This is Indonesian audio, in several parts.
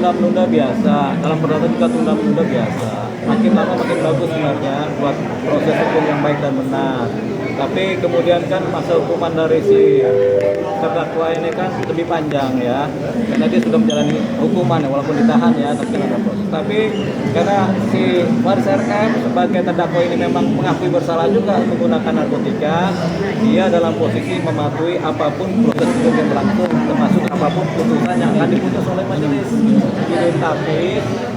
tunda-menunda biasa, dalam perdata juga tunda-menunda biasa. Makin lama makin bagus sebenarnya buat proses hukum yang baik dan benar. Tapi kemudian kan masa hukuman dari si terdakwa ini kan lebih panjang ya, karena dia sudah menjalani hukuman ya, walaupun ditahan ya, tapi ada proses. Tapi karena si Faris RM sebagai terdakwa ini memang mengakui bersalah juga menggunakan narkotika, dia dalam posisi mematuhi apapun proses hukum yang berlangsung, termasuk apapun putusan yang akan diputus oleh majelis. Jadi, tapi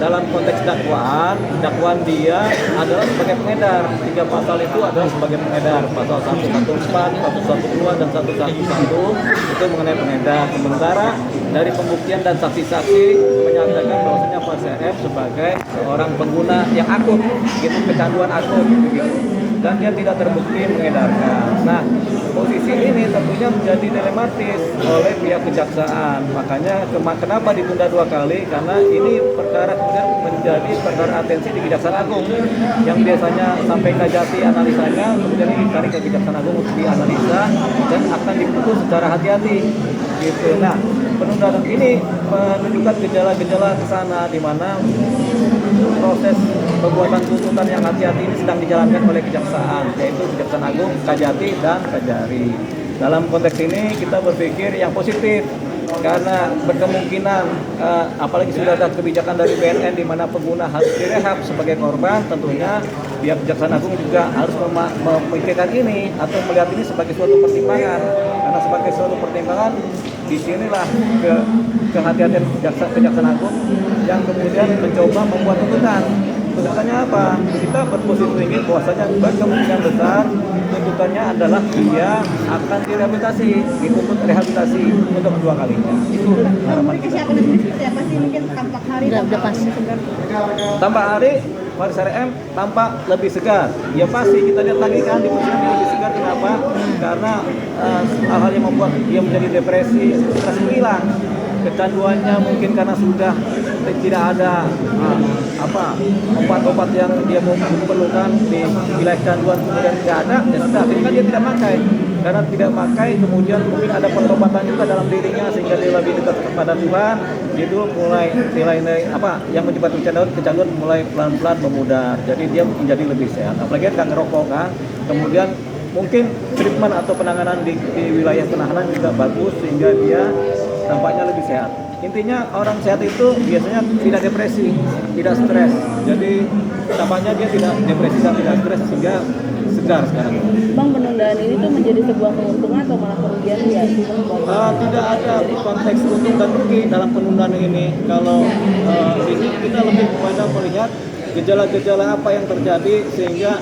dalam konteks dakwaan dia adalah sebagai pengedar. 3 pasal itu adalah sebagai pengedar. Pasal 114, 112 dan 111 itu mengenai pengedar. Sementara dari pembuktian dan saksi-saksi menyatakan bahwasanya Faris RM sebagai seorang pengguna yang akut, gitu, kecanduan akut, gitu. Dan dia tidak terbukti mengedarkan. Nah, posisi ini tentunya menjadi dilematis oleh pihak kejaksaan. Makanya kenapa ditunda 2 kali? Karena ini perkara kemudian menjadi perkara atensi di Kejaksaan Agung yang biasanya sampai Kajati analisanya, kemudian ini ditarik ke Kejaksaan Agung untuk dianalisa dan akan diputus secara hati-hati. Gitu. Nah, penundaan ini menunjukkan gejala-gejala ke sana di mana proses pembuatan tuntutan yang hati-hati ini sedang dijalankan oleh kejaksaan, yaitu Kejaksaan Agung, Kajati, dan Kajari. Dalam konteks ini kita berpikir yang positif karena berkemungkinan apalagi sudah ada kebijakan dari BNN di mana pengguna harus direhab sebagai korban, tentunya pihak Kejaksaan Agung juga harus memikirkan ini atau melihat ini sebagai suatu pertimbangan. Karena sebagai suatu pertimbangan disinilah kehati-hatian Kejaksaan Agung yang kemudian mencoba membuat tuntutan. Tuntutannya apa? Kita berposisi ingin bahwasanya kemungkinan besar tuntutannya adalah dia akan direhabilitasi, dituntut rehabilitasi untuk kedua kalinya. Itu harapan kita. Siapa sih mungkin tampak hari udah pasti segar. Tampak hari Faris RM tampak lebih segar. Ya pasti kita lihat lagi kan di posisi lebih segar. Kenapa? Karena hal-hal yang membuat dia menjadi depresi, stres hilang. Kecanduannya mungkin karena sudah tidak ada obat-obat yang dia perlukan di wilayah canduan, kemudian tidak ada, ya sudah akhirnya dia tidak pakai. Karena tidak pakai, kemudian mungkin ada pertobatan juga dalam dirinya sehingga dia lebih dekat kepada Tuhan. Itu mulai nilai-nilai yang menyebabkan kecanduan mulai pelan-pelan memudar. Jadi dia menjadi lebih sehat. Apalagi kan ngerokok kan. Kemudian mungkin treatment atau penanganan di wilayah penahanan juga bagus sehingga dia nampaknya lebih sehat. Intinya orang sehat itu biasanya tidak depresi, tidak stres. Jadi tampaknya dia tidak depresi dan tidak stres sehingga segar sekarang. Bang, penundaan ini tuh menjadi sebuah keuntungan atau malah kerugian ya sih? Tidak ada konteks untung dan rugi dalam penundaan ini. Kalau ini kita lebih kepada melihat gejala-gejala apa yang terjadi sehingga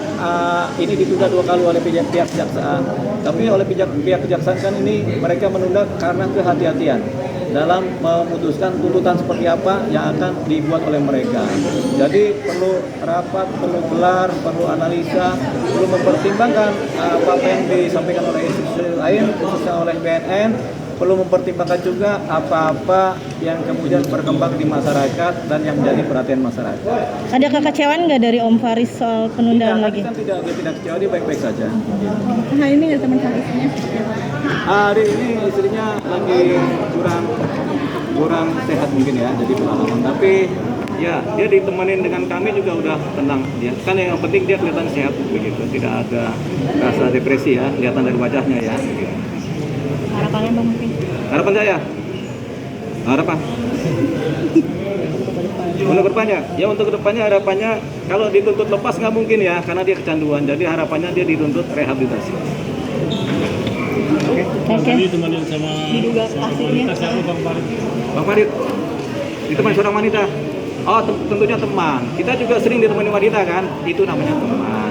ini ditunda 2 kali oleh pihak kejaksaan. Tapi oleh pihak kejaksaan kan ini mereka menunda karena kehati-hatian dalam memutuskan tuntutan seperti apa yang akan dibuat oleh mereka. Jadi perlu rapat, perlu gelar, perlu analisa, perlu mempertimbangkan apa yang disampaikan oleh institusi lain, khususnya oleh BNN. Perlu mempertimbangkan juga apa-apa yang kemudian berkembang di masyarakat dan yang menjadi perhatian masyarakat. Ada kekecewaan nggak dari Om Faris soal penundaan lagi? Kan dia tidak kecewa, dia baik-baik saja. Nah ini nggak teman sama istrinya? Hari ini istrinya lagi kurang sehat mungkin ya, jadi pengalaman. Tapi ya dia ditemenin dengan kami juga udah tenang dia. Kan yang penting dia kelihatan sehat begitu, tidak ada rasa depresi ya, kelihatan dari wajahnya ya. Begitu. Harapannya Bang mungkin? Harapan saya? Harapan? Untuk kedepannya? Ya untuk kedepannya harapannya kalau dituntut lepas nggak mungkin ya, karena dia kecanduan. Jadi harapannya dia dituntut rehabilitasi. Oke. Ditemenin sama Diduga hasilnya. siapa Bang Farid, ditemani seorang wanita. Oh tentunya teman. Kita juga sering ditemani wanita kan, itu namanya teman.